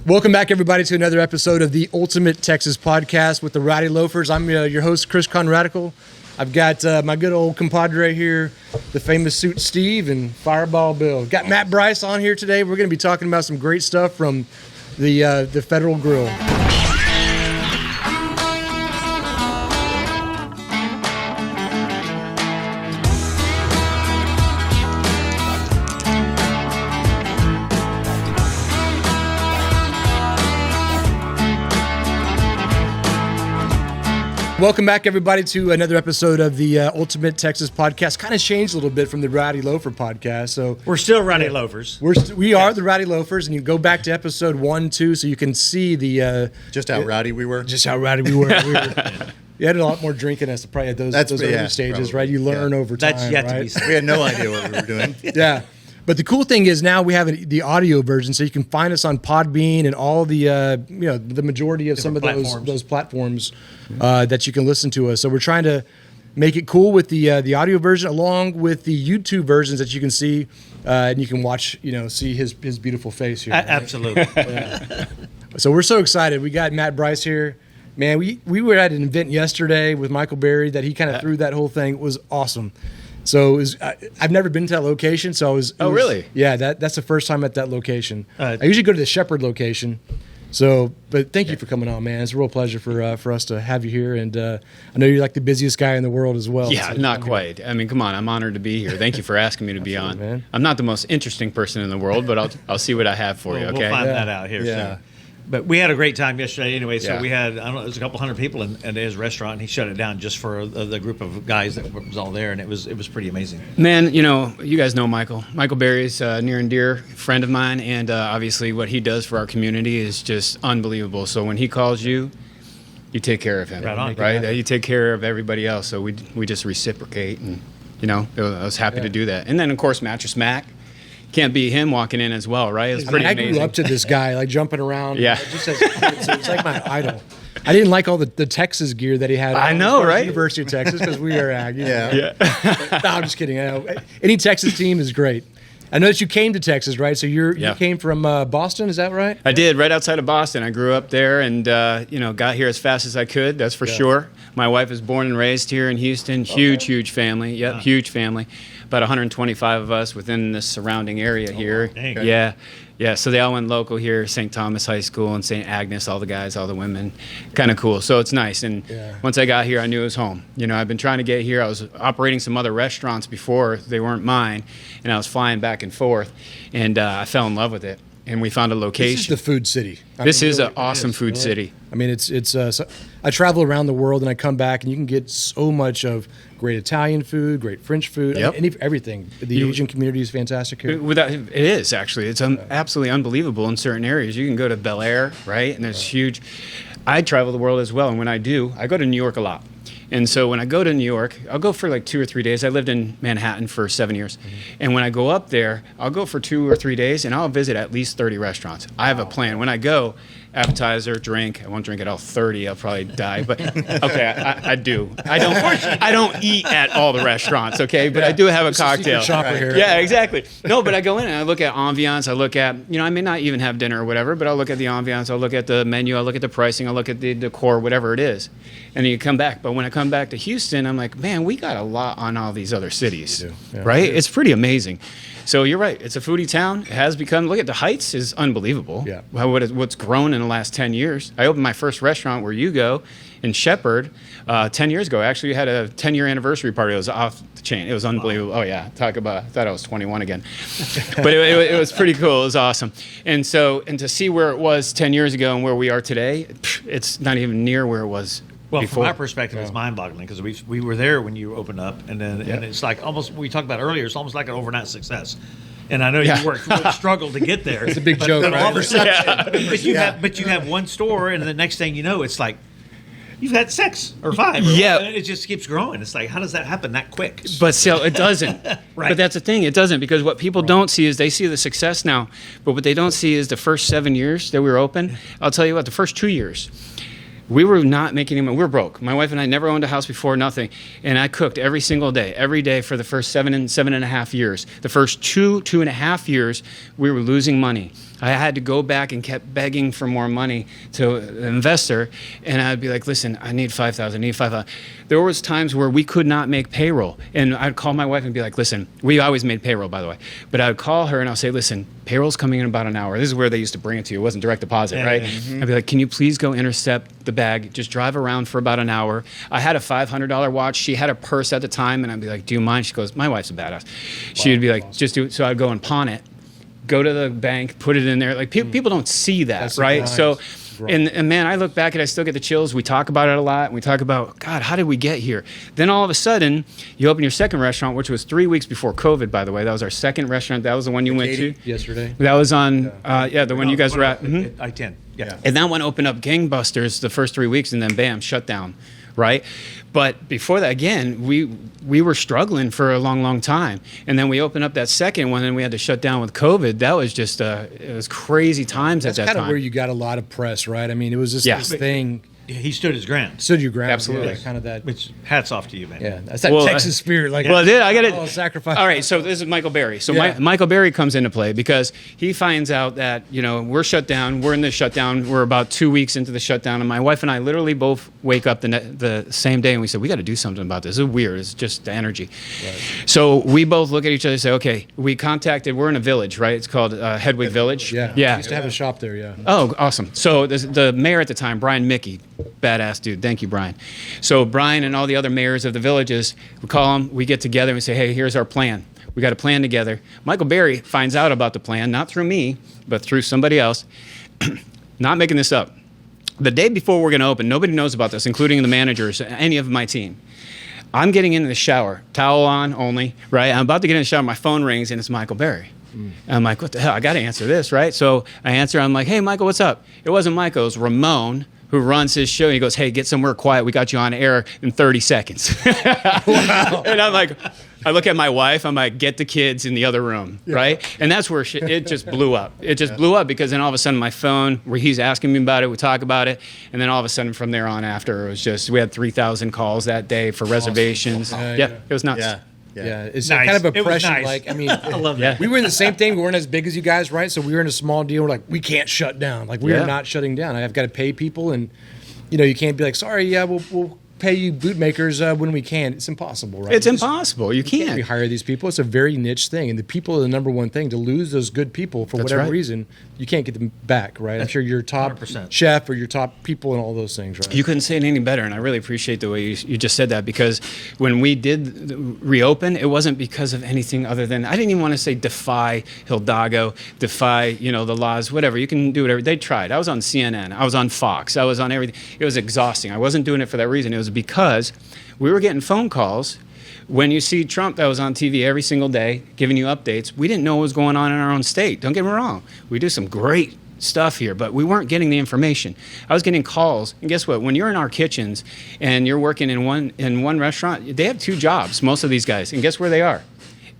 Welcome back, everybody, to another episode of the Ultimate Texas Podcast with the Rowdy Loafers. I'm your host, Chris Conradical. I've got my good old compadre here, the famous Suit Steve and Fireball Bill. Got Matt Brice on here today. We're going to be talking about some great stuff from the Federal Grill. Welcome back, everybody, to another episode of the Ultimate Texas Podcast. Kind of changed a little bit from the Rowdy Loafer podcast. So we're still Rowdy Loafers. We are the Rowdy Loafers, and you go back to episode 1, 2, so you can see the just how rowdy we were. Just how rowdy we were. You had a lot more drinking us probably at those early stages, probably. Right? You learn over time. That's yet right? to be seen. We had no idea what we were doing. Yeah. But the cool thing is now we have the audio version, so you can find us on Podbean and all the the majority of some of those platforms that you can listen to us. So we're trying to make it cool with the audio version, along with the YouTube versions that you can see and you can watch, see his beautiful face here. Right? Absolutely. Yeah. So we're so excited. We got Matt Brice here. Man, we were at an event yesterday with Michael Berry that he kind of threw that whole thing. It was awesome. So I've never been to that location, so I was. Really? Yeah, that's the first time at that location. I usually go to the Shepherd location. So, but thank you for coming on, man. It's a real pleasure for us to have you here, and I know you're like the busiest guy in the world as well. Yeah, so, not quite. I mean, come on, I'm honored to be here. Thank you for asking me to be on. Man. I'm not the most interesting person in the world, but I'll see what I have for you. Okay. We'll find that out here soon. But we had a great time yesterday anyway. So we had, I don't know, it was a couple hundred people in his restaurant, and he shut it down just for the group of guys that was all there, and it was pretty amazing. Man, you guys know Michael. Michael Berry's a near and dear friend of mine, and obviously what he does for our community is just unbelievable. So when he calls you, you take care of him. Right on. Right? You take care of everybody else. So we just reciprocate, and I was happy to do that. And then, of course, Mattress Mac. Can't beat him walking in as well, right? It's pretty amazing. I grew up to this guy, like jumping around. Yeah. It's like my idol. I didn't like all the Texas gear that he had. I know, right? University of Texas, because we are Aggies. Yeah. No, I'm just kidding. Any Texas team is great. I know that you came to Texas, right? So you came from Boston, is that right? I did, right outside of Boston. I grew up there and, got here as fast as I could, that's for sure. My wife was born and raised here in Houston. Huge family. Yep, huge family. About 125 of us within the surrounding area here. Dang. Yeah, so they all went local here, St. Thomas High School and St. Agnes, all the guys, all the women. Kind of cool. So it's nice. And once I got here, I knew it was home. I've been trying to get here. I was operating some other restaurants before. They weren't mine. And I was flying back and forth. And I fell in love with it. And we found a location. This is the food city. This is an awesome food city. I mean, I travel around the world and I come back and you can get so much of great Italian food, great French food, everything. The Asian community is fantastic here. It is, actually. It's absolutely unbelievable in certain areas. You can go to Bel Air, right? And there's huge. I travel the world as well. And when I do, I go to New York a lot. And so when I go to New York, I'll go for like 2 or 3 days. I lived in Manhattan for 7 years. And when I go up there, I'll go for 2 or 3 days, and I'll visit at least 30 restaurants. I have a plan. When I go, appetizer, drink. I won't drink at all 30. I'll probably die. But okay, I do. I don't eat at all the restaurants, okay? But I do have a cocktail. Shopper here. Yeah, exactly. No, but I go in and I look at ambiance. I look at, I may not even have dinner or whatever, but I'll look at the ambiance. I'll look at the menu. I'll look at the pricing. I'll look at the decor, whatever it is. And then you come back. But when I come back to Houston, I'm like, man, we got a lot on all these other cities, right? It's pretty amazing. So you're right. It's a foodie town. It has become. Look at the Heights is unbelievable. Yeah. What's grown in the last 10 years. I opened my first restaurant where you go in Shepherd 10 years ago. Actually, we had a 10-year anniversary party. It was off the chain. It was unbelievable. Wow. Oh yeah, talk about. I thought I was 21 again, but it was pretty cool. It was awesome. And to see where it was 10 years ago and where we are today, it's not even near where it was. Well, before. From our perspective, it's mind-boggling because we were there when you opened up, and it's like almost we talked about earlier. It's almost like an overnight success. And I know you struggled to get there. It's a big joke, right? All of a sudden, but you have one store, and the next thing you know, it's like you've had 6 or 5. Or it just keeps growing. It's like, how does that happen that quick? But still, it doesn't. Right. But that's the thing. It doesn't, because what people don't see is they see the success now, but what they don't see is the first 7 years that we were open. I'll tell you what, the first 2 years, We were not making any money. We were broke. My wife and I never owned a house before, nothing. And I cooked every single day, every day for the first 7.5 years. The first 2.5 years, we were losing money. I had to go back and kept begging for more money to an investor. And I'd be like, listen, I need $5,000, I need $5,000. There was times where we could not make payroll. And I'd call my wife and be like, listen, we always made payroll, by the way. But I would call her and I'll say, listen, payroll's coming in about an hour. This is where they used to bring it to you. It wasn't direct deposit, right? Mm-hmm. I'd be like, can you please go intercept the bag? Just drive around for about an hour. I had a $500 watch. She had a purse at the time. And I'd be like, do you mind? She goes, my wife's a badass. She would be like, just do it. So I'd go and pawn it. Go to the bank, put it in there. Like people don't see that, that's right? Nice. So, and man, I look back and I still get the chills. We talk about it a lot. And we talk about, God, how did we get here? Then all of a sudden, you open your second restaurant, which was 3 weeks before COVID, by the way. That was our second restaurant. That was the one you went to yesterday. That was on, the one you guys were at. Mm-hmm. I-10. Yeah. And that one opened up gangbusters the first 3 weeks, and then bam, shut down. Right? But before that, again, we were struggling for a long, long time. And then we opened up that second one and we had to shut down with COVID. That was just, it was crazy times at that time. That's kind of where you got a lot of press, right? I mean, it was just this thing. He stood his ground. Stood your ground. Absolutely. Yeah, kind of that. Which, hats off to you, man. Yeah, that's that Texas spirit. Like, well, I got it. Sacrifice. All right, so this is Michael Berry. So Michael Berry comes into play because he finds out that, we're shut down. We're in the shutdown. We're about 2 weeks into the shutdown. And my wife and I literally both wake up the same day and we said, we got to do something about this. This is weird. It's just the energy. Right. So we both look at each other and say, okay, we're in a village, right? It's called Hedwig Village. Yeah. We used to have a shop there, yeah. Oh, awesome. So the mayor at the time, Brian Mickey, badass dude. Thank you, Brian. So Brian and all the other mayors of the villages, we call them, we get together and we say, hey, here's our plan. We got a plan together. Michael Berry finds out about the plan, not through me, but through somebody else. Not making this up. The day before we're going to open, nobody knows about this, including the managers, any of my team. I'm getting into the shower, towel on only, right? I'm about to get in the shower, my phone rings, and it's Michael Berry. And I'm like, what the hell? I got to answer this, right? So I answer, I'm like, hey, Michael, what's up? It wasn't Michael, it was Ramon, who runs his show. He goes, hey, get somewhere quiet. We got you on air in 30 seconds. Wow. And I'm like, I look at my wife. I'm like, get the kids in the other room, right? And that's where it just blew up. It just blew up because then all of a sudden my phone, where he's asking me about it, we talk about it. And then all of a sudden from there on after, it was just, we had 3,000 calls that day for reservations. It was nuts. Yeah, it's nice. kind of It was oppression. nice. Like, I mean, I love that. We were in the same thing. We weren't as big as you guys, right? So we were in a small deal. We're like, we can't shut down. Like, we are not shutting down. I've got to pay people, and you can't be like, sorry, we'll pay you bootmakers when we can. It's impossible, right? It's impossible. You can't. We hire these people. It's a very niche thing, and the people are the number one thing. To lose those good people for whatever reason, you can't get them back, right? I'm sure your top 100%. chef or your top people and all those things, right? You couldn't say it any better, and I really appreciate the way you just said that, because when we did reopen, it wasn't because of anything other than, I didn't even want to say defy Hidalgo, defy the laws, whatever. You can do whatever. They tried. I was on CNN. I was on Fox. I was on everything. It was exhausting. I wasn't doing it for that reason. It was because we were getting phone calls. When you see Trump that was on TV every single day giving you updates, we didn't know what was going on in our own state. Don't get me wrong. We do some great stuff here, but we weren't getting the information. I was getting calls, and guess what? When you're in our kitchens and you're working in one restaurant, they have 2 jobs, most of these guys, and guess where they are?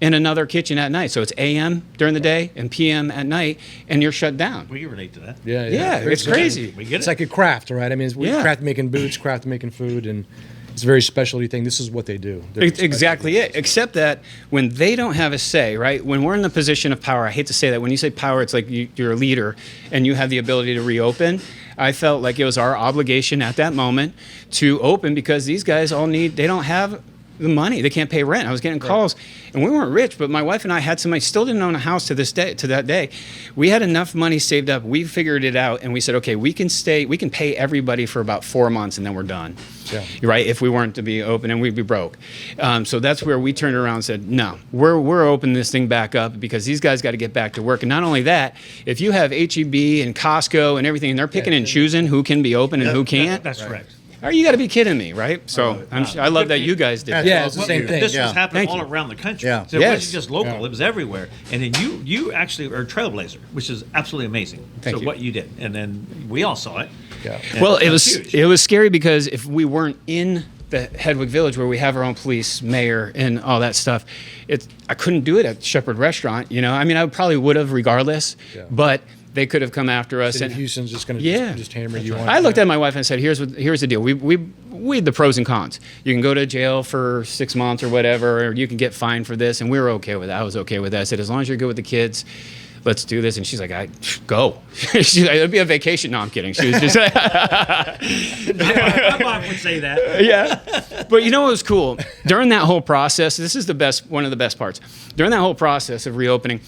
In another kitchen at night. So it's AM during the day and PM at night, and you're shut down. We relate to that. Yeah, it's crazy. We get It's like a craft, right? I mean, it's craft making boots, craft making food, and it's a very specialty thing. This is what they do. Exactly it. Except that when they don't have a say, right? When we're in the position of power, I hate to say that. When you say power, it's like you're a leader and you have the ability to reopen. I felt like it was our obligation at that moment to open, because these guys they don't have the money. They can't pay rent. I was getting calls, and we weren't rich, but my wife and I had some money. Still didn't own a house to that day. We had enough money saved up. We figured it out, and we said, okay, we can pay everybody for about 4 months, and then we're done. Yeah. Right? If we weren't to be open, and we'd be broke. So that's where we turned around and said, no, we're opening this thing back up, because these guys got to get back to work. And not only that, if you have H-E-B and Costco and everything, and they're picking and choosing who can be open and who can't. That's correct. You got to be kidding me, right? So I love that you guys did. Yeah, it's the same thing. This was happening all around the country. Yeah. So it wasn't just local; it was everywhere. And then you actually are a trailblazer, which is absolutely amazing. Thank you. What you did, and then we all saw it. Yeah. Well, it was scary, because if we weren't in the Hedwig Village, where we have our own police, mayor, and all that stuff, I couldn't do it at Shepherd Restaurant. I mean, I probably would have regardless, but they could have come after us. And And Houston's just going to Yeah. just hammer you on. I looked at my wife and said, here's the deal. We had the pros and cons. You can go to jail for 6 months or whatever, or you can get fined for this. And we were okay with that. I was okay with that. I said, as long as you're good with the kids, let's do this. And she's like, go. She's like, it'll be a vacation. No, I'm kidding. She was just My mom would say that. yeah. But you know what was cool? During that whole process, this is one of the best parts. During that whole process of reopening,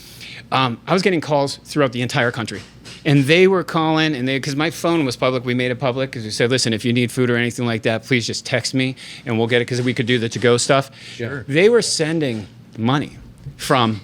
I was getting calls throughout the entire country. And they were calling, and because my phone was public, we made it public because we said, listen, if you need food or anything like that, please just text me and we'll get it because we could do the to-go stuff. Sure. They were sending money from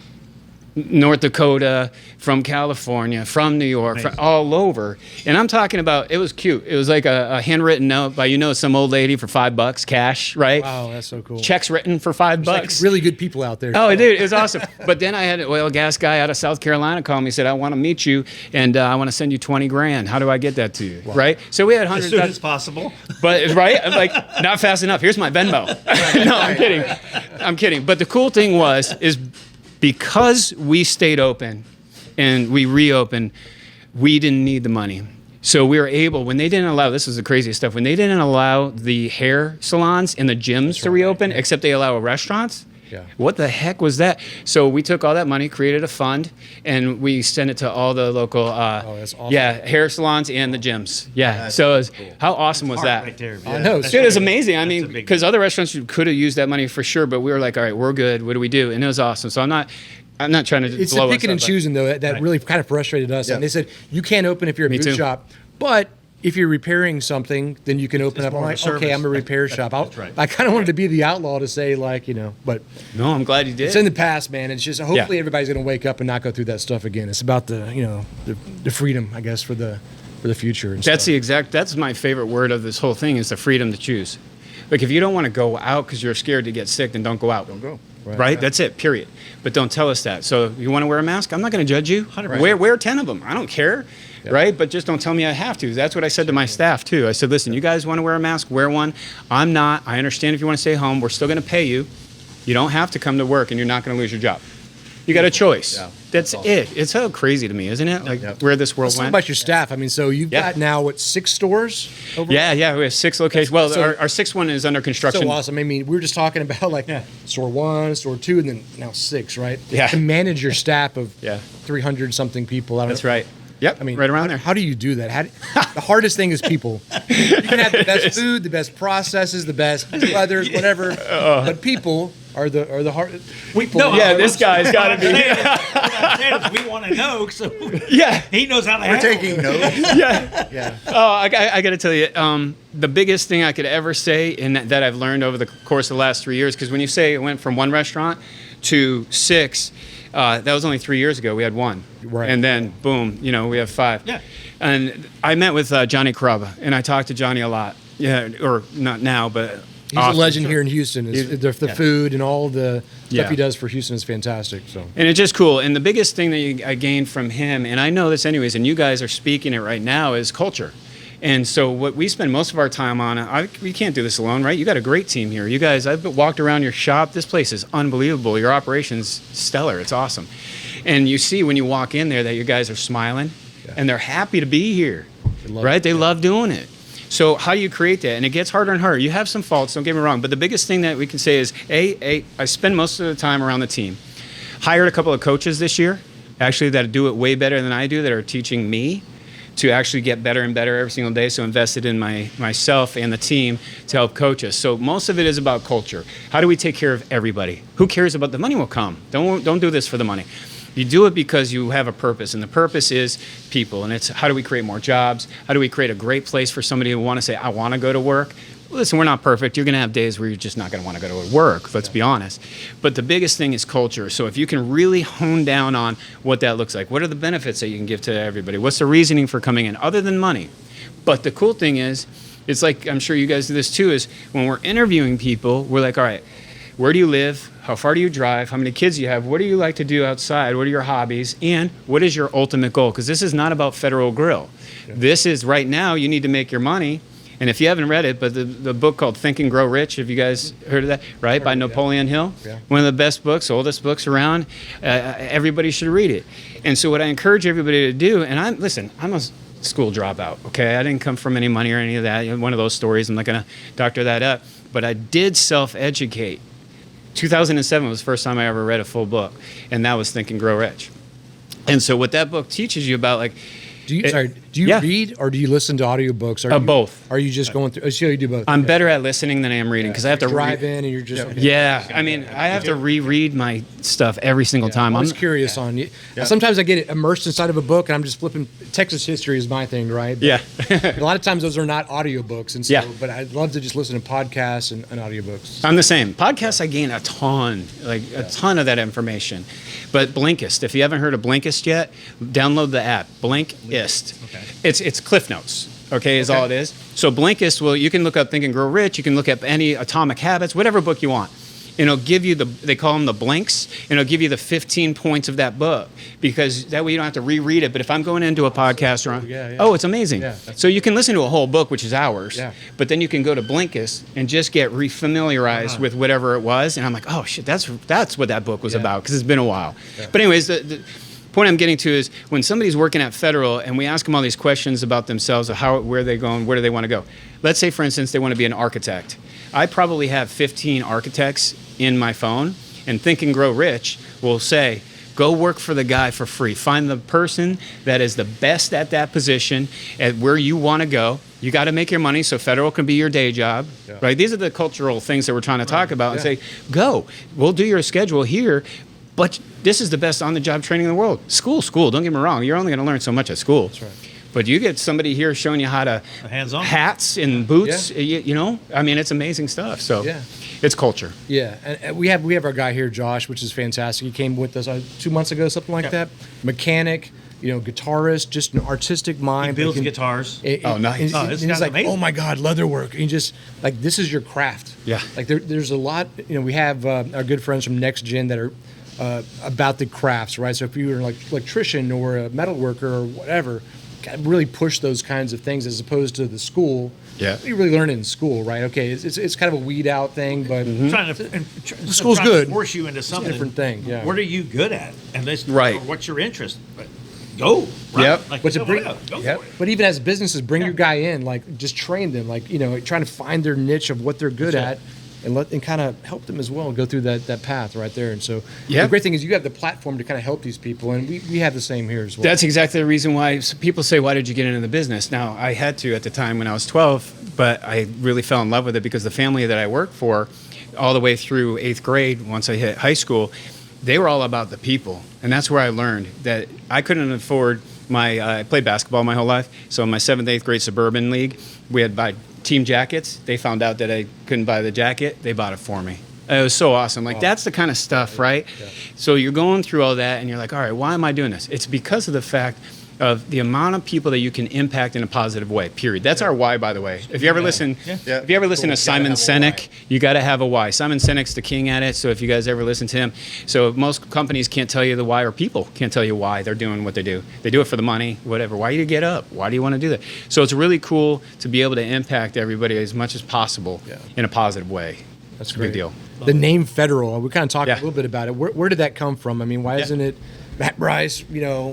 North Dakota, from California, from New York, from all over. And I'm talking about, it was cute. It was like a handwritten note by, some old lady for $5 cash, right? Wow, that's so cool. Checks written for $5. Like really good people out there. Oh, dude, it was awesome. But then I had an oil gas guy out of South Carolina call me, said, I want to meet you, and I want to send you $20,000. How do I get that to you? Wow. Right? So we had As hundreds soon as possible. But, right? I'm like, not fast enough. Here's my Venmo. No, I'm kidding. I'm kidding. But the cool thing is because we stayed open and we reopened, we didn't need the money. So we were able, when they didn't allow, this is the craziest stuff, when they didn't allow the hair salons and the gyms to reopen, except they allow restaurants, what the heck was that? So we took all that money, created a fund, and we sent it to all the local that's awesome. hair salons and the gyms. Yeah, so how awesome was that? Right there. I know. It was amazing. I mean, because other restaurants could have used that money for sure, but we were like, all right, we're good. What do we do? And it was awesome. So I'm not trying to It's blow the picking us and up, choosing, though, that really kind of frustrated us. Yeah. And they said, you can't open if you're a Me boot too. shop, but if you're repairing something, then you can open up. more I'm of a like, okay, service. I'm a repair shop. That's right. I kind of wanted to be the outlaw to say, like, but No, I'm glad you did. it's in the past, man. It's just hopefully Yeah. everybody's going to wake up and not go through that stuff again. It's about the freedom, I guess, for the future. And That's stuff. that's my favorite word of this whole thing is the freedom to choose. Like if you don't want to go out because you're scared to get sick, then don't go out. Don't go. Right? That's it, period. But don't tell us that. So you want to wear a mask? I'm not going to judge you. 100%. Wear 10 of them. I don't care. Right? But just don't tell me I have to. That's what I said to my staff too. I said, listen, you guys want to wear a mask? Wear one. I'm not. I understand if you want to stay home. We're still going to pay you. You don't have to come to work and you're not going to lose your job. You got a choice. Yeah, that's awesome. it. It's so crazy to me, isn't it? Like where this world Let's talk went. about your staff. I mean, so you've got now, 6 stores? Overall? Yeah, we have 6 locations. Well, So- our 6th one is under construction. So awesome. I mean, we were just talking about store 1, store 2, and then now 6, right? Yeah. To manage your staff of Yeah. 300 something people. I don't That's know. right. Yep, I mean, right around there. How do you do that? The hardest thing is people. You can have the best food, the best processes, the best weather, whatever, but people are the hard. People. Yeah, this guy's got to be. We want to know, so Yeah, he knows how to We're handle it. taking notes. Yeah. Oh, I got to tell you, the biggest thing I could ever say, and that I've learned over the course of the last 3 years, because when you say it went from 1 restaurant to 6, that was only 3 years ago. We had 1, Right. and then boom, we have 5. Yeah. And I met with Johnny Carrabba, and I talked to Johnny a lot. Yeah, or not now, but He's a legend here in Houston. The food and all the Yeah. stuff he does for Houston is fantastic. So And it's just cool. And the biggest thing that I gained from him, and I know this anyways, and you guys are speaking it right now, is culture. And so what we spend most of our time on, we can't do this alone, right? You got a great team here. You guys, I've walked around your shop. This place is unbelievable. Your operation's stellar. It's awesome. And you see when you walk in there that you guys are smiling and they're happy to be here, right? They love doing it. So how do you create that? And it gets harder and harder. You have some faults, don't get me wrong. But the biggest thing that we can say is, I spend most of the time around the team. Hired a couple of coaches this year, actually, that do it way better than I do, that are teaching me to actually get better and better every single day. So invested in myself and the team to help coach us. So most of it is about culture. How do we take care of everybody? Who cares about the money will come? Don't do this for the money. You do it because you have a purpose, and the purpose is people. And it's how do we create more jobs? How do we create a great place for somebody who want to say, I want to go to work? Listen, we're not perfect. You're going to have days where you're just not going to want to go to work, let's be honest. But the biggest thing is culture. So if you can really hone down on what that looks like, what are the benefits that you can give to everybody? What's the reasoning for coming in other than money? But the cool thing is, it's like, I'm sure you guys do this too, is when we're interviewing people, we're like, all right, where do you live? How far do you drive? How many kids do you have? What do you like to do outside? What are your hobbies? And what is your ultimate goal? Because this is not about Federal Grill. This is right now, you need to make your money. And if you haven't read it, but the book called Think and Grow Rich, have you guys heard of that? Right, by Napoleon Hill. Yeah. One of the best books, oldest books around. Everybody should read it. And so what I encourage everybody to do, and I'm a school dropout, okay? I didn't come from any money or any of that. One of those stories, I'm not going to doctor that up. But I did self-educate. 2007 was the first time I ever read a full book, and that was Think and Grow Rich. And so what that book teaches you about, like, Do you read or do you listen to audiobooks? Both. Are you just going through? So you do both. I'm better at listening than I am reading because I have to drive in and you're just. Yeah, I mean, I have to reread my stuff every single time. I'm curious on you. Sometimes I get immersed inside of a book and I'm just flipping. Texas history is my thing, right? Yeah. A lot of times those are not audiobooks, and so. Yeah. But I'd love to just listen to podcasts and audiobooks. I'm the same. Podcasts, I gain a ton of that information. But Blinkist, if you haven't heard of Blinkist yet, download the app, Blinkist. Okay. It's Cliff Notes, okay, is all it is. So Blinkist, you can look up Think and Grow Rich, you can look up any Atomic Habits, whatever book you want. And it'll give you they call them the blinks, and it'll give you the 15 points of that book, because that way you don't have to reread it. But if I'm going into a podcast it's amazing. Yeah, so you can listen to a whole book, which is hours, but then you can go to Blinkist and just get refamiliarized with whatever it was. And I'm like, oh shit, that's what that book was about, because it's been a while. Yeah. But anyways, the point I'm getting to is when somebody's working at Federal and we ask them all these questions about themselves, of where are they going, where do they want to go? Let's say, for instance, they want to be an architect. I probably have 15 architects in my phone, and Think and Grow Rich will say, go work for the guy for free. Find the person that is the best at that position, at where you want to go. You got to make your money so Federal can be your day job, right? These are the cultural things that we're trying to talk about, and say, go, we'll do your schedule here, but this is the best on-the-job training in the world. School, don't get me wrong. You're only going to learn so much at school. That's right. But you get somebody here showing you how to hands-on hats and boots. You know, I mean, it's amazing stuff. So it's culture. Yeah, and we have our guy here, Josh, which is fantastic. He came with us 2 months ago, something like that. Mechanic, guitarist, just an artistic mind. He builds guitars. Nice. And he's like, amazing. Oh my God, leatherwork. And you just like, this is your craft. Yeah. Like there's a lot. We have our good friends from Next Gen that are about the crafts, right? So if you're an electrician or a metal worker or whatever, really push those kinds of things as opposed to the school. Yeah, you really learn it in school, right? Okay, it's kind of a weed out thing, but the school's good. To force you into something. It's a different thing. Yeah. What are you good at? And this, right. What's your interest? But go. Right? Yep. Like, but but even as businesses, bring your guy in, like just train them, like trying to find their niche of what they're good at. And kind of help them as well go through that path right there. And so the great thing is you have the platform to kind of help these people, and we have the same here as well. That's exactly the reason why people say, why did you get into the business? Now, I had to at the time when I was 12, but I really fell in love with it because the family that I worked for all the way through 8th grade, once I hit high school, they were all about the people. And that's where I learned that I couldn't afford I played basketball my whole life. So in my 7th, 8th grade suburban league, we had buy team jackets. They found out that I couldn't buy the jacket. They bought it for me. It was so awesome. That's the kind of stuff, right? Yeah. So you're going through all that and you're like, all right, why am I doing this? It's because of the fact of the amount of people that you can impact in a positive way, period. That's our why, by the way. If you ever listen to Simon Sinek, you got to have a why. Simon Sinek's the king at it, so if you guys ever listen to him. So most companies can't tell you the why, or people can't tell you why they're doing what they do. They do it for the money, whatever. Why do you get up? Why do you want to do that? So it's really cool to be able to impact everybody as much as possible in a positive way. That's a big deal. The name Federal, we kind of talked a little bit about it. Where did that come from? I mean, why isn't it Matt Brice? No.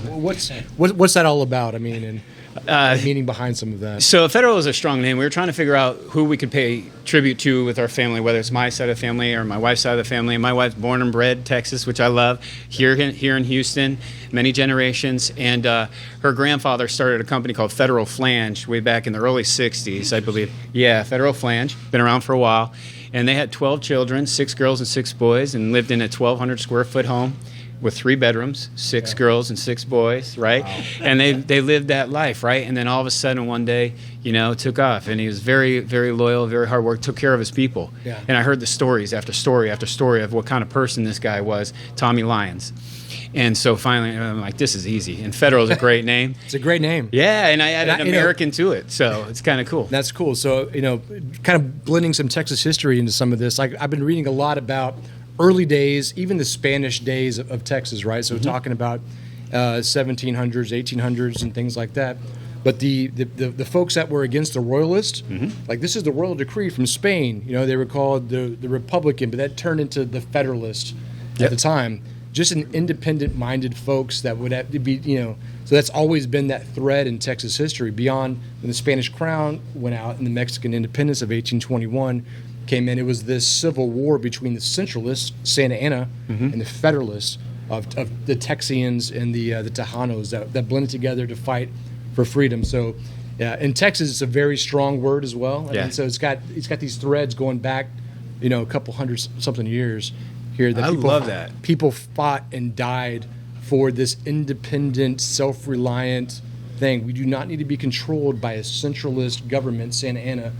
What's that all about? I mean, and meaning behind some of that. So Federal is a strong name. We were trying to figure out who we could pay tribute to with our family, whether it's my side of the family or my wife's side of the family. My wife's born and bred Texas, which I love, here in Houston, many generations. And her grandfather started a company called Federal Flange way back in the early 60s, I believe. Yeah, Federal Flange, been around for a while. And they had 12 children, 6 girls and 6 boys, and lived in a 1,200 square foot home with 3 bedrooms, 6 girls and 6 boys, right? Wow. And they lived that life, right? And then all of a sudden one day, took off. And he was very, very loyal, very hard work, took care of his people. Yeah. And I heard the stories after story after story of what kind of person this guy was, Tommy Lyons. And so finally, I'm like, this is easy. And Federal is a great name. It's a great name. Yeah, and I added American to it, so it's kind of cool. That's cool. So, kind of blending some Texas history into some of this. I've been reading a lot about early days, even the Spanish days of Texas, right? So talking about 1700s, 1800s, and things like that. But the folks that were against the royalists, like this is the royal decree from Spain. They were called the Republican, but that turned into the Federalist at the time. Just an independent-minded folks that would have to be, So that's always been that thread in Texas history. Beyond when the Spanish Crown went out and the Mexican independence of 1821 came in, it was this civil war between the centralists, Santa Anna, and the Federalists of the Texians and the Tejanos that blended together to fight for freedom. So, in Texas, it's a very strong word as well. And so it's got these threads going back, a couple hundred something years here. That love that people fought and died for this independent, self-reliant thing. We do not need to be controlled by a centralist government, Santa Anna.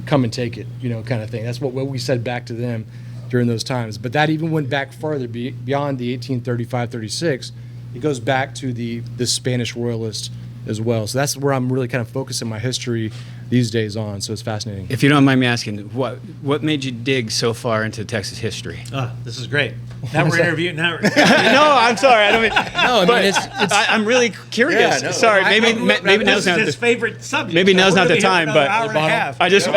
Come and take it, kind of thing. That's what we said back to them during those times. But that even went back farther, beyond the 1835-36. It goes back to the Spanish royalists as well. So that's where I'm really kind of focusing my history these days on. So it's fascinating. If you don't mind me asking, what made you dig so far into Texas history? This is great. Now we're interviewing. No, I'm sorry. I don't mean. No, I mean I'm really curious. Yeah, no. Sorry, maybe now's not his the favorite subject. maybe now's not the We're gonna time. be here for But another hour and a half. I just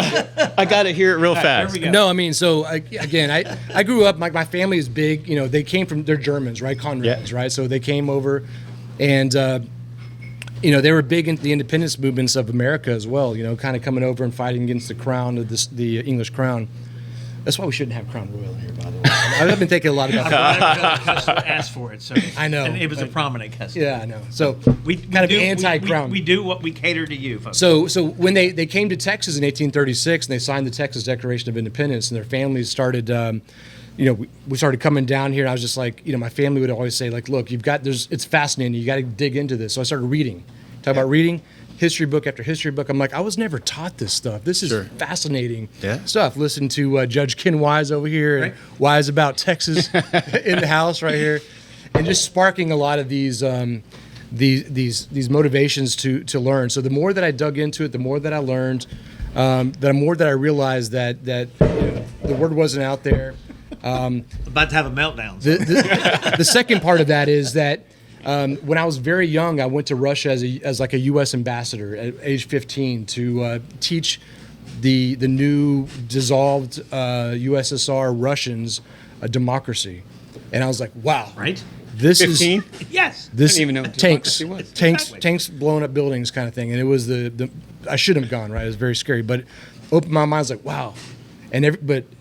I got to hear it real fast. Here we go. No, I mean, so again, I grew up. My family is big. They came from. They're Germans, right? Conrads, right? So they came over, and they were big into the independence movements of America as well. Kind of coming over and fighting against the crown of the English crown. That's why we shouldn't have Crown Royal here, by the way. I've been thinking a lot about that. I asked for it, so I know. And it was a prominent customer. Yeah, I know. So We kind of do- anti-crown. We do what we cater to you, folks. So when they came to Texas in 1836 and they signed the Texas Declaration of Independence and their families started, we started coming down here. And I was just like, my family would always say, like, look, it's fascinating. You got to dig into this. So I started reading. Talk about reading history book after history book. I'm like, I was never taught this stuff. This is fascinating stuff. Listen to Judge Ken Wise over here and Wise About Texas in the house right here, and just sparking a lot of these motivations to learn. So the more that I dug into it, the more that I learned, the more that I realized that the word wasn't out there. About to have a meltdown. The second part of that is that when I was very young, I went to Russia as like a U.S. ambassador at age 15 to teach the new dissolved USSR Russians a democracy, and I was like, wow, Right? This 15? is Yes. this Didn't even know what tanks, democracy was. tanks, Exactly. tanks blowing up buildings kind of thing, and it was the I shouldn't have gone, right? It was very scary, but it opened my mind. I was like, wow.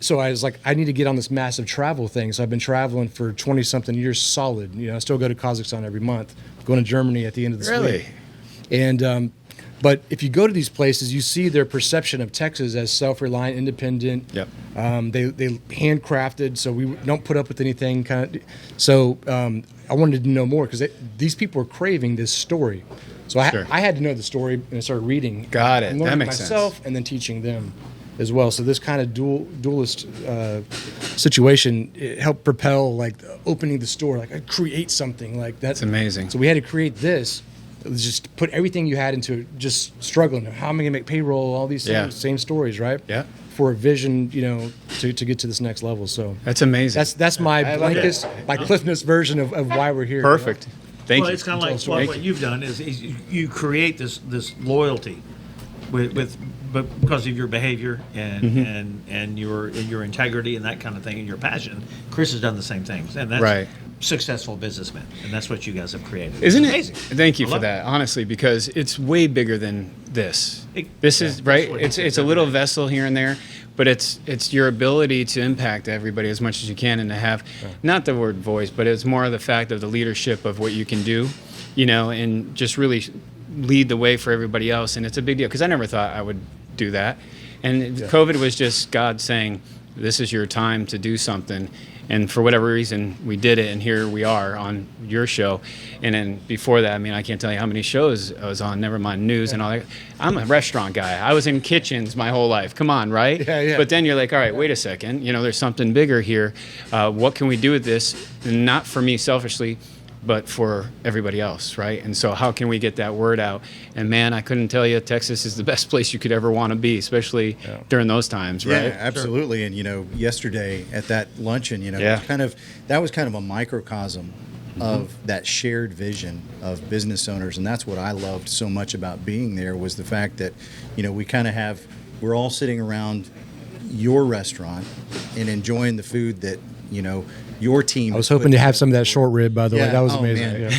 So I was like, I need to get on this massive travel thing. So I've been traveling for 20-something years solid. I still go to Kazakhstan every month, going to Germany at the end of this Really? week. And but if you go to these places, you see their perception of Texas as self-reliant, independent. Yep. They handcrafted, so we don't put up with anything. So I wanted to know more because these people are craving this story. So I had to know the story, and I started reading. Got it. And That learning makes sense. myself, and then teaching them as well. So this kind of dualist situation, it helped propel like opening the store. Like I create something like that's amazing. So we had to create this. It was just put everything you had into it, just struggling. How am I gonna make payroll? All these same stories, right? Yeah. For a vision, to get to this next level. So That's amazing. that's my I love blankest, my Cliff Notes version of why we're here. Perfect. Thank Well, you. it's kind of like Thank what you've done is you create this loyalty with but because of your behavior and your integrity and that kind of thing and your passion. Chris has done the same things, and that's Right. successful businessmen, and that's what you guys have created. Isn't It's it? amazing? Thank you I for love that, honestly, because it's way bigger than this. This is that's right. what It's a little vessel here and there, but it's your ability to impact everybody as much as you can, and to have not the word voice, but it's more of the fact of the leadership of what you can do, and just really lead the way for everybody else. And it's a big deal because I never thought I would do that, and COVID was just God saying, "This is your time to do something." And for whatever reason, we did it, and here we are on your show. And then before that, I can't tell you how many shows I was on, never mind news and all that. I'm a restaurant guy. I was in kitchens my whole life. Come on, right? Yeah. But then you're like, all right, wait a second. There's something bigger here. What can we do with this? Not for me selfishly, but for everybody else, right? And so how can we get that word out? And man, I couldn't tell you, Texas is the best place you could ever want to be, especially during those times, right? Yeah, absolutely. And yesterday at that luncheon, Yeah. that was kind of a microcosm of that shared vision of business owners, and that's what I loved so much about being there, was the fact that, we're all sitting around your restaurant and enjoying the food that, your team. I was hoping to have some of that short rib, by the way. That was amazing. Man. Yeah.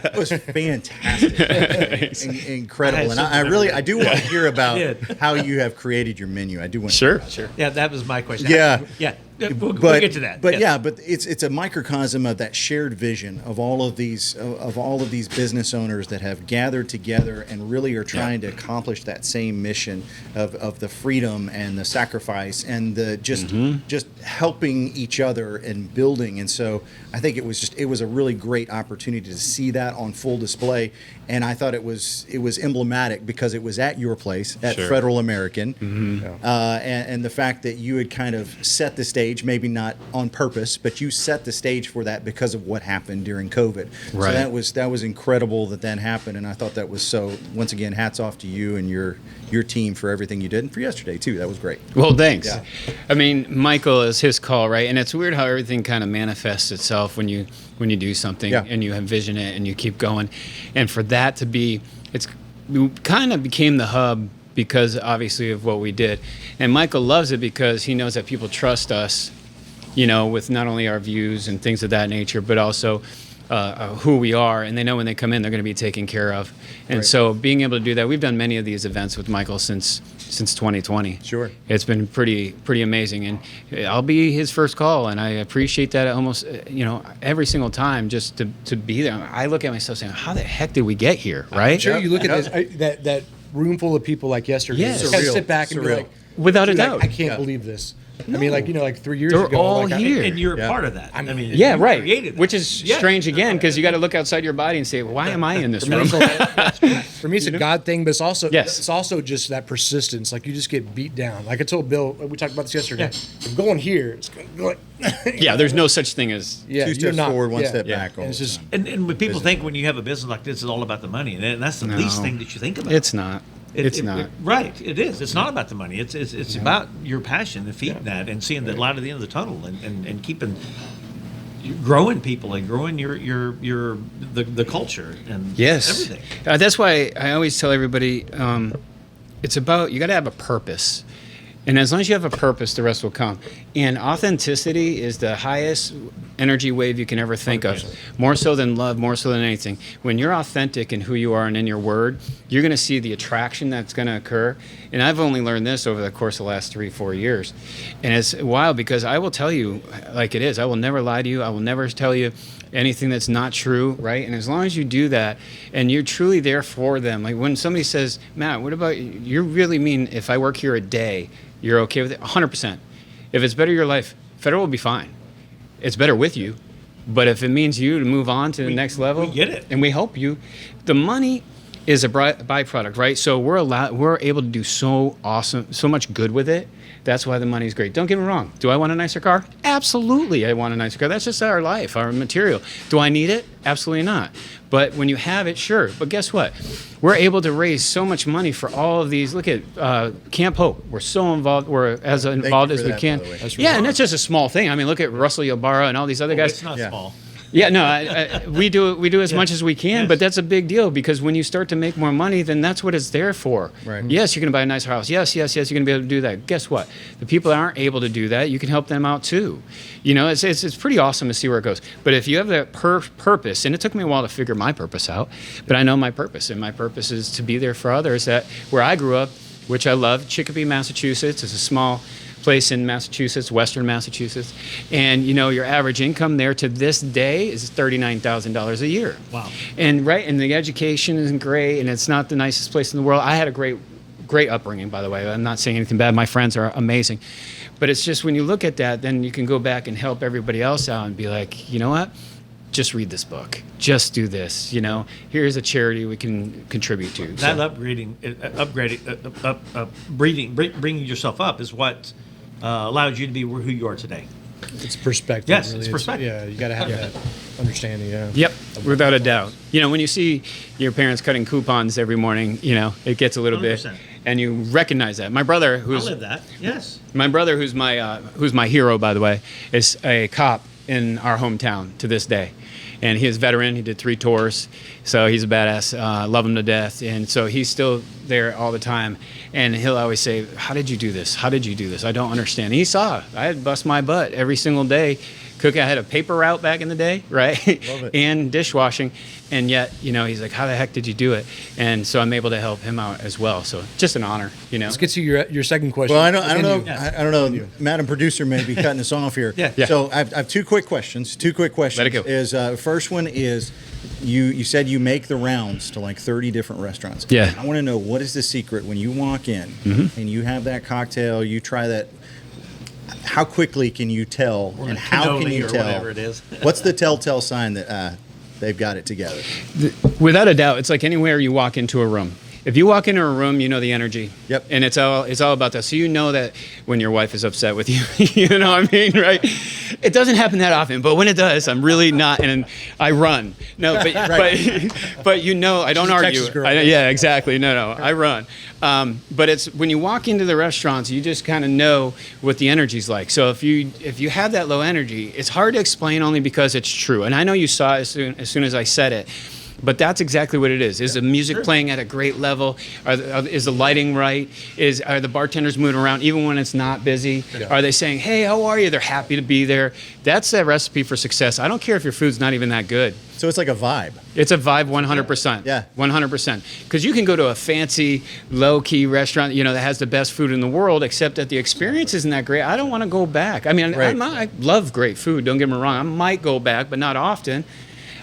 That was fantastic, incredible. And I do want to hear about how you have created your menu. I do want. Sure. Yeah, that was my question. Yeah. Yeah. We'll get to that. But Yes. but it's a microcosm of that shared vision of all of these business owners that have gathered together and really are trying to accomplish that same mission of the freedom and the sacrifice and the just helping each other and building. And so I think it was a really great opportunity to see that on full display. And I thought it was emblematic because it was at your place at Sure. Federal American, and the fact that you had kind of set the stage, maybe not on purpose, but you set the stage for that because of what happened during COVID. Right. So that was incredible that happened, and I thought that was so. Once again, hats off to you and your team for everything you did, and for yesterday too. That was great. Well, thanks. Yeah. I mean, Michael is his call, right? And it's weird how everything kind of manifests itself when you do something and you envision it and you keep going. And for that to be, we kind of became the hub because obviously of what we did. And Michael loves it because he knows that people trust us, with not only our views and things of that nature, but also who we are, and they know when they come in they're going to be taken care of. And so being able to do that, we've done many of these events with Michael since 2020. Sure. It's been pretty amazing, and I'll be his first call, and I appreciate that almost every single time just to be there. I look at myself saying, how the heck did we get here, right? I'm sure you look at that room full of people like yesterday. Yes. You kind of Surreal. sit back and be Surreal. like, Without a dude, doubt. I can't believe this. I mean, like 3 years They're ago, all like, here. And you're a part of that. I mean, Yeah, you right. created that. Which is strange again, because you got to look outside your body and say, why am I in this room? For me, it's a God thing, but it's also Yes. it's also just that persistence. Like you just get beat down. Like I told Bill, we talked about this yesterday. I'm going here. It's going to go like, Yeah, there's no such thing as. yeah, Two you're steps not- forward, one yeah. step Yeah. back. All And it's the just time. And when people think when you have a business like this, it's all about the money, and that's the No. least thing that you think about. It's not. It's not. Right. It is. It's not about the money. It's about your passion and feeding that and seeing the light at the end of the tunnel and keeping growing people and growing the culture and Yes. everything. That's why I always tell everybody it's about, you got to have a purpose. And as long as you have a purpose, the rest will come. And authenticity is the highest energy wave you can ever think of. More so than love, more so than anything. When you're authentic in who you are and in your word, you're going to see the attraction that's going to occur. And I've only learned this over the course of the last 3-4 years. And it's wild because I will tell you like it is. I will never lie to you. I will never tell you anything that's not true, right? And as long as you do that and you're truly there for them, like when somebody says, Matt, what about you? You really mean if I work here a day, you're okay with it? 100%. If it's better your life, Federal will be fine. It's better with you. But if it means you to move on to the next level, we get it. and we help you. The money is a byproduct, right? So we're able to do so much good with it. That's why the money's great. Don't get me wrong. Do I want a nicer car? Absolutely, I want a nicer car. That's just our life, our material. Do I need it? Absolutely not. But when you have it, sure. But guess what? We're able to raise so much money for all of these. Look at Camp Hope. We're so involved. We're as involved you as for we that, can. by the way. That's Yeah, and that's just a small thing. I mean, look at Russell Ybarra and all these other guys. It's not Yeah. small. Yeah, no, we do as much as we can, but that's a big deal because when you start to make more money, then that's what it's there for. Right. Yes, you're going to buy a nicer house. Yes, you're going to be able to do that. Guess what? The people that aren't able to do that, you can help them out too. It's pretty awesome to see where it goes. But if you have that purpose, and it took me a while to figure my purpose out, but I know my purpose, and my purpose is to be there for others. That where I grew up, which I love, Chicopee, Massachusetts, is a small place in Massachusetts, Western Massachusetts, and your average income there to this day is $39,000 a year. Wow. And the education isn't great, and it's not the nicest place in the world. I had a great upbringing, by the way. I'm not saying anything bad. My friends are amazing, but it's just when you look at that, then you can go back and help everybody else out and be like, you know what? Just read this book. Just do this. Here's a charity we can contribute to. That So- bringing yourself up is what allowed you to be who you are today. It's perspective. Yes, really. it's perspective. Yeah, you got to have that understanding. Yeah. Yep, without a doubt. When you see your parents cutting coupons every morning, it gets a little 100%. bit, and you recognize that. My brother, I who's live that. Yes. who's my hero, by the way, is a cop in our hometown to this day. And he is a veteran. He did 3 tours. So he's a badass. Love him to death. And so he's still there all the time. And he'll always say, how did you do this? How did you do this? I don't understand. And he saw, I had to bust my butt every single day. Cooking, I had a paper route back in the day, right? Love it. And dishwashing. And yet, he's like, how the heck did you do it? And so I'm able to help him out as well. So just an honor, Let's get to your second question. Well, I don't know. Madam Producer may be cutting us off here. Yeah. So I have 2 quick questions. Let it go. Is first one is you said you make the rounds to like 30 different restaurants. Yeah. I want to know, what is the secret when you walk in and you have that cocktail, you try that. How quickly can you tell, and how can you tell? Whatever it is. What's the telltale sign that they've got it together? Without a doubt, it's like anywhere you walk into a room. If you walk into a room, you know the energy. Yep. And it's all about that. So you know that when your wife is upset with you, you know what I mean, right? It doesn't happen that often, but when it does, I'm really not, and I run. No, but but I don't She's a argue. Texas girl. Yeah, exactly. No, I run. But it's when you walk into the restaurants, you just kind of know what the energy's like. So if you have that low energy, it's hard to explain only because it's true. And I know you saw it as soon as I said it. But that's exactly what it is. Is the music playing at a great level? Is the lighting right? Are the bartenders moving around even when it's not busy? Yeah. Are they saying, hey, how are you? They're happy to be there. That's the recipe for success. I don't care if your food's not even that good. So it's like a vibe. It's a vibe 100%. Yeah. 100%. Because you can go to a fancy, low-key restaurant, that has the best food in the world, except that the experience isn't that great. I don't want to go back. I mean, Right. I love great food. Don't get me wrong. I might go back, but not often.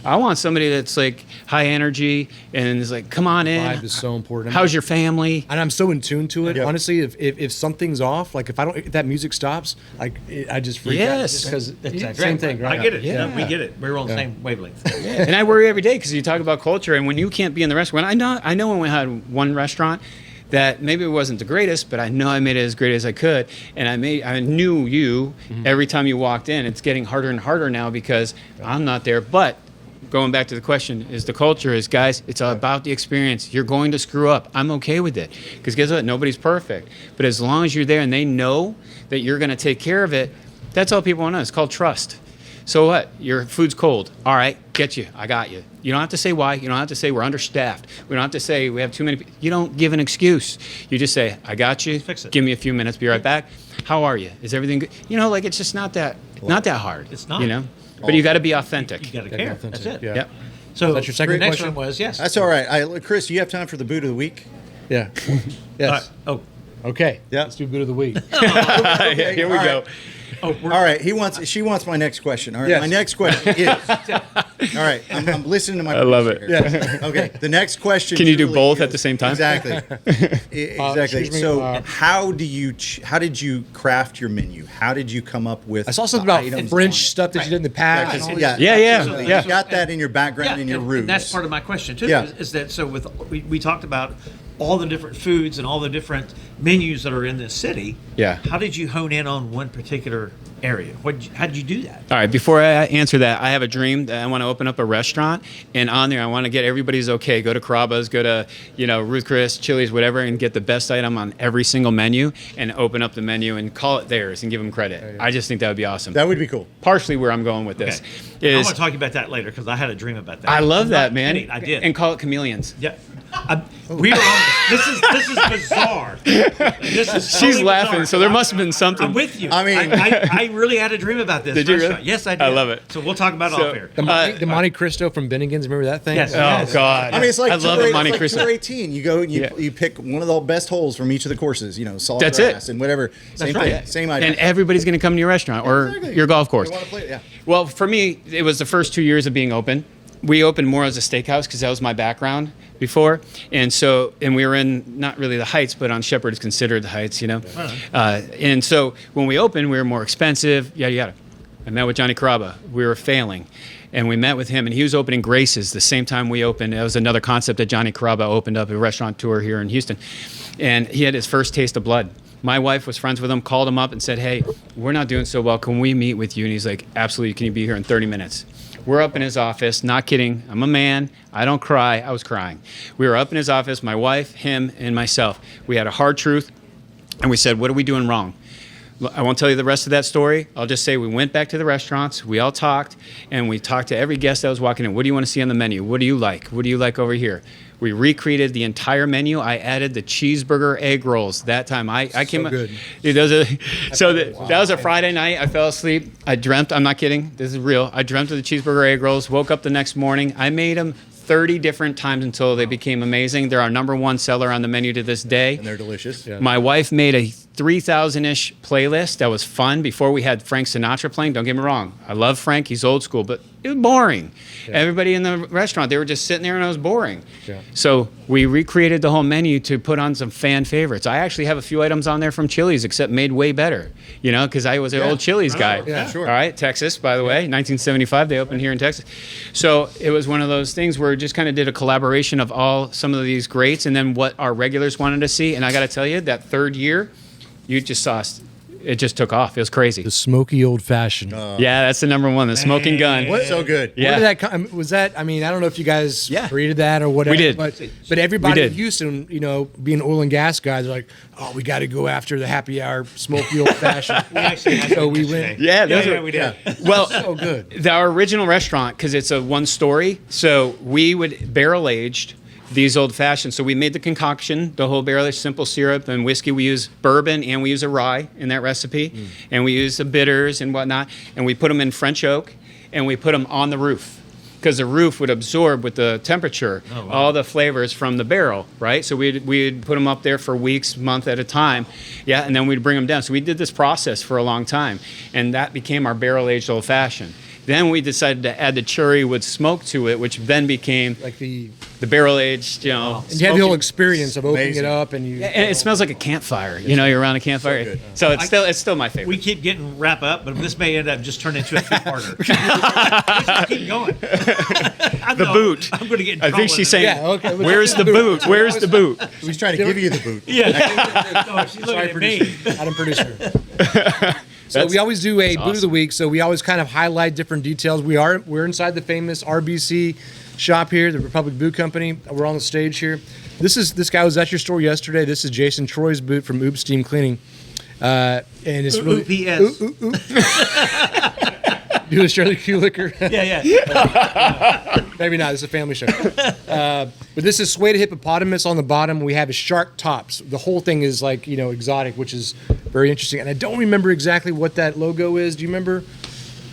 I want somebody that's like high energy and is like, come on in. Vibe is so important. How's your family? And I'm so in tune to it. Yep. Honestly, if something's off, like if that music stops, I just freak Yes. out. Because That's same thing, right? I get it. Yeah. No, we get it. We're on the same wavelength. And I worry every day because you talk about culture, and when you can't be in the restaurant, I know when we had one restaurant that maybe it wasn't the greatest, but I know I made it as great as I could, and I knew you every time you walked in. It's getting harder and harder now because I'm not there, but. Going back to the question, the culture is, guys, it's about the experience. You're going to screw up. I'm okay with it. Because guess what? Nobody's perfect. But as long as you're there and they know that you're going to take care of it, that's all people want to know. It's called trust. So what? Your food's cold. All right, get you. I got you. You don't have to say why. You don't have to say we're understaffed. We don't have to say we have too many people. You don't give an excuse. You just say, I got you. Fix it. Give me a few minutes. Be right back. How are you? Is everything good? It's just not that hard. It's not. But you got to be authentic. You got to care. That's it. Yeah. Yep. So That's your second the next question? one was yes. That's all right. Chris, do you have time for the boot of the week? Yeah. Yes. Oh, Okay. Yeah. Let's do boot of the week. Okay, Here we all go. right. All right. She wants my next question. All right. Yes. My next question is. All right. I'm listening to my. I love producer it. here. Okay. The next question. Can you do truly both is- at the same time? Exactly. Exactly. excuse me, So, how did you craft your menu? How did you come up with? I saw something the about items French on it? stuff that you did in the past. Yeah, 'cause- and all yeah, Yeah, absolutely. yeah. You got that in your background and your roots. and that's part of my question too. Yeah. Is that so? We talked about all the different foods and all the different menus that are in this city. Yeah. How did you hone in on one particular area? How did you do that? All right, before I answer that, I have a dream that I want to open up a restaurant, and on there I want to get everybody's okay. Go to Carrabba's, go to Ruth Chris, Chili's, whatever, and get the best item on every single menu, and open up the menu and call it theirs and give them credit. I just think that would be awesome. That would be cool. Partially where I'm going with this I is want to talk about that later because I had a dream about that. I love I'm that, not man. kidding, I did. And call it chameleons. Yeah. We are on this is bizarre. This is She's totally laughing, bizarre. so there must have been something. I'm with you. I mean- I really had a dream about this. Did you really? restaurant. Yes, I did. I love it. So we'll talk about it So- off air. The Monte Cristo from Bennigan's, remember that thing? Yes. Oh God! I mean, it's like I love tour, the Monte it's like Cristo. tour 18. You go and Yeah. you pick one of the best holes from each of the courses. Salt That's grass it. and whatever. Same right. thing. Same idea. And everybody's going to come to your restaurant or Exactly. your golf course. They wanna play it, yeah. Well, for me, it was the first 2 years of being open. We opened more as a steakhouse because that was my background before, and we were in not really the Heights, but on Shepherd is considered the Heights, and so when we opened, we were more expensive. Yada yada. I met with Johnny Carrabba. We were failing, and we met with him, and he was opening Grace's the same time we opened. It was another concept that Johnny Carrabba opened up, a restaurant tour here in Houston, and he had his first taste of blood. My wife was friends with him, called him up and said, hey, we're not doing so well. Can we meet with you? And he's like, absolutely. Can you be here in 30 minutes? We're up in his office, not kidding. I'm a man. I don't cry. I was crying. We were up in his office, my wife, him, and myself. We had a hard truth, and we said, what are we doing wrong? I won't tell you the rest of that story. I'll just say we went back to the restaurants. We all talked, and we talked to every guest that was walking in. What do you want to see on the menu? What do you like? What do you like over here? We recreated the entire menu. I added the cheeseburger egg rolls that time. I came good. Dude, that was a Friday night. I fell asleep. I dreamt. I'm not kidding. This is real. I dreamt of the cheeseburger egg rolls. Woke up the next morning. I made them 30 different times until they became amazing. They're our #1 seller on the menu to this day. And they're delicious. Yeah. My wife made a 3,000-ish playlist that was fun before we had Frank Sinatra playing. Don't get me wrong. I love Frank. He's old school, but it was boring. Yeah. Everybody in the restaurant, they were just sitting there and it was boring. Yeah. So we recreated the whole menu to put on some fan favorites. I actually have a few items on there from Chili's, except made way better, because I was an old Chili's guy. yeah, sure. All right, Texas, by the way, 1975, they opened here in Texas. So it was one of those things where we just kind of did a collaboration of some of these greats and then what our regulars wanted to see. And I got to tell you, that third year, you just saw it just took off. It was crazy. The smoky old fashioned. Yeah, that's the #1, the smoking gun. What's so good? Yeah. Where did that come? Was that? I mean, I don't know if you guys created that or whatever. We did. But everybody We in did. Houston, being oil and gas guys, are like, oh, we got to go after the happy hour smoky old fashioned. We actually had So that we yesterday. went. Yeah, those yeah, are- we did. Well, So good. our original restaurant, because it's a one story, so we would barrel aged these old fashioned. So we made the concoction, the whole barrel aged simple syrup and whiskey. We use bourbon and we use a rye in that recipe, and we use the bitters and whatnot, and we put them in French oak, and we put them on the roof, because the roof would absorb with the temperature all the flavors from the barrel, right? So we'd put them up there for weeks, month at a time, and then we'd bring them down. So we did this process for a long time, and that became our barrel aged old fashioned. Then we decided to add the cherry wood smoke to it, which then became Like the. the barrel aged, And you have the whole experience of opening amazing. it up and you. and it smells like a campfire. You're around a campfire. good. So it's still my favorite. We keep getting wrap up, but this may end up just turning into a two-parter. Let's just keep going. The boot. I'm going to get in I trouble think she's in a saying, minute. Yeah, okay. "Where's the boot? Where's the boot?" He's trying to give you the boot. Yeah. No, she's looking Sorry, at me. producer. Adam, producer. So we always do a boot of the week. So we always kind of highlight different details. We're inside the famous RBC shop here, the Republic Boot Company. We're on the stage here. This guy was at your store yesterday. This is Jason Troy's boot from Oops Steam Cleaning, and it's really OOPS. do a Shirley Q liquor. Yeah. Maybe not. It's a family show. But this is suede hippopotamus on the bottom. We have a shark tops. The whole thing is like exotic, which is very interesting. And I don't remember exactly what that logo is. Do you remember?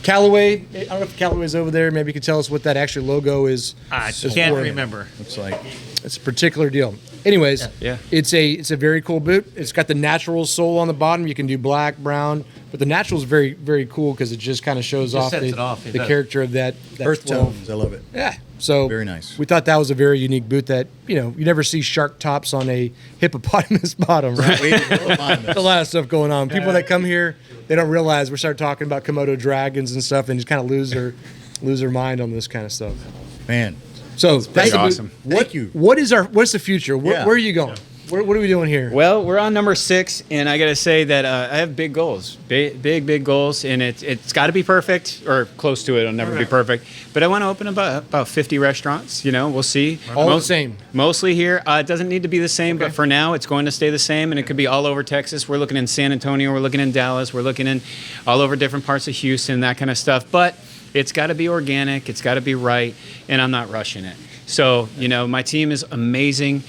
Callaway. I don't know if Callaway's over there. Maybe you could tell us what that actual logo is. I is can't for. remember. Looks like It's a particular deal. Anyways, Yeah. it's a very cool boot. It's got the natural sole on the bottom. You can do black, brown, but the natural is very, very cool because it just kind of shows off sets it off. It the does. character of that earth flow. tones. I love it. Yeah. So Very nice. We thought that was a very unique boot that, you never see shark tops on a hippopotamus bottom, right? There's a lot of stuff going on. People that come here, they don't realize we start talking about Komodo dragons and stuff and just kind of lose their mind on this kind of stuff. Man, So that's awesome. thank you. What's the future? Where Yeah. are you going? What are we doing here? Well, we're on number 6, and I got to say that I have big goals, big goals, and it's got to be perfect or close to it. It'll never be perfect, but I want to open about 50 restaurants. We'll see. All the same. Mostly here. It doesn't need to be the same, but for now, it's going to stay the same, and it could be all over Texas. We're looking in San Antonio. We're looking in Dallas. We're looking in all over different parts of Houston, that kind of stuff. But it's got to be organic. It's got to be right, and I'm not rushing it. So, my team is amazing.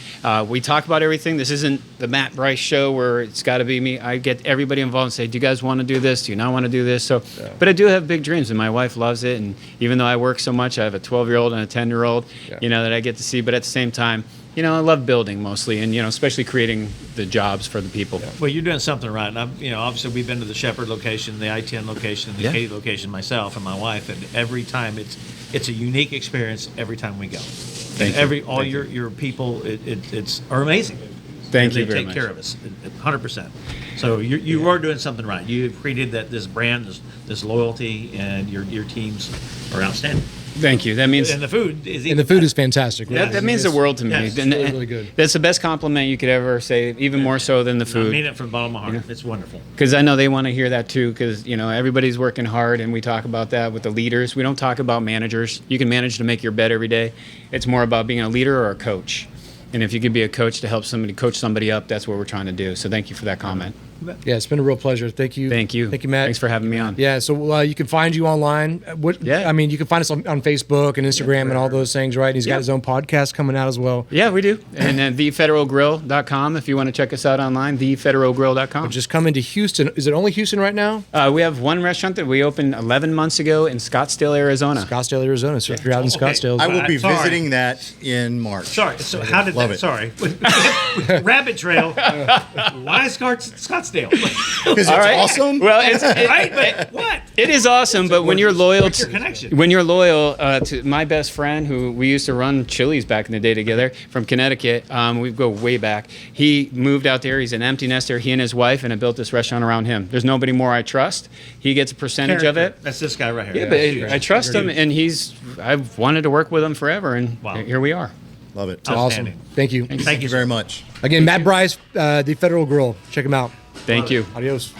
We talk about everything. This isn't the Matt Brice show where it's got to be me. I get everybody involved and say, do you guys want to do this? Do you not want to do this? So, but I do have big dreams, and my wife loves it. And even though I work so much, I have a 12-year-old and a 10-year-old, that I get to see. But at the same time, I love building mostly, and especially creating the jobs for the people. Well, you're doing something right. And obviously we've been to the Shepherd location, the I-10 location, and the Katy location myself and my wife, and every time it's a unique experience every time we go. Thank you. All your people are amazing. Thank you They very take much. care of us 100%. So you are doing something right. You created this brand, this loyalty, and your teams are outstanding. Thank you. That means And the food is And the food is fantastic. that means the world to me. Yes, it's And- really, really good. That's the best compliment you could ever say, even more so than the I food. mean it from the bottom of my heart. It's wonderful. Because I know they want to hear that too, because everybody's working hard, and we talk about that with the leaders. We don't talk about managers. You can manage to make your bed every day. It's more about being a leader or a coach. And if you can be a coach to help somebody coach somebody up, that's what we're trying to do. So thank you for that comment. Yeah, it's been a real pleasure. Thank you. Thank you. Thank you, Matt. Thanks for having me on. Yeah, so you can find you online. I mean, you can find us on Facebook and Instagram and all those things, right? And he's got his own podcast coming out as well. Yeah, we do. And then thefederalgrill.com if you want to check us out online, thefederalgrill.com. Just come into Houston. Is it only Houston right now? We have one restaurant that we opened 11 months ago in Scottsdale, Arizona. Scottsdale, Arizona. So if you're out in Scottsdale, I will be Sorry. visiting that in March. Sorry. So how did Love that? it. Sorry. Rabbit Trail. Why Scottsdale? Because it's right. awesome. Well, Right, but what? it is awesome, but when you're loyal what's your connection? when you're loyal to my best friend, who we used to run Chili's back in the day together from Connecticut, we go way back. He moved out there. He's an empty nester. He and his wife, and I built this restaurant around him. There's nobody more I trust. He gets a percentage of it. That's this guy right here. Yeah, but I trust him, and I've wanted to work with him forever, and Wow. here we are. Love it. awesome. Outstanding. Thank you. Thank Thank you very much. Again, Matt Brice, the Federal Grill. Check him out. Thank you. Adios.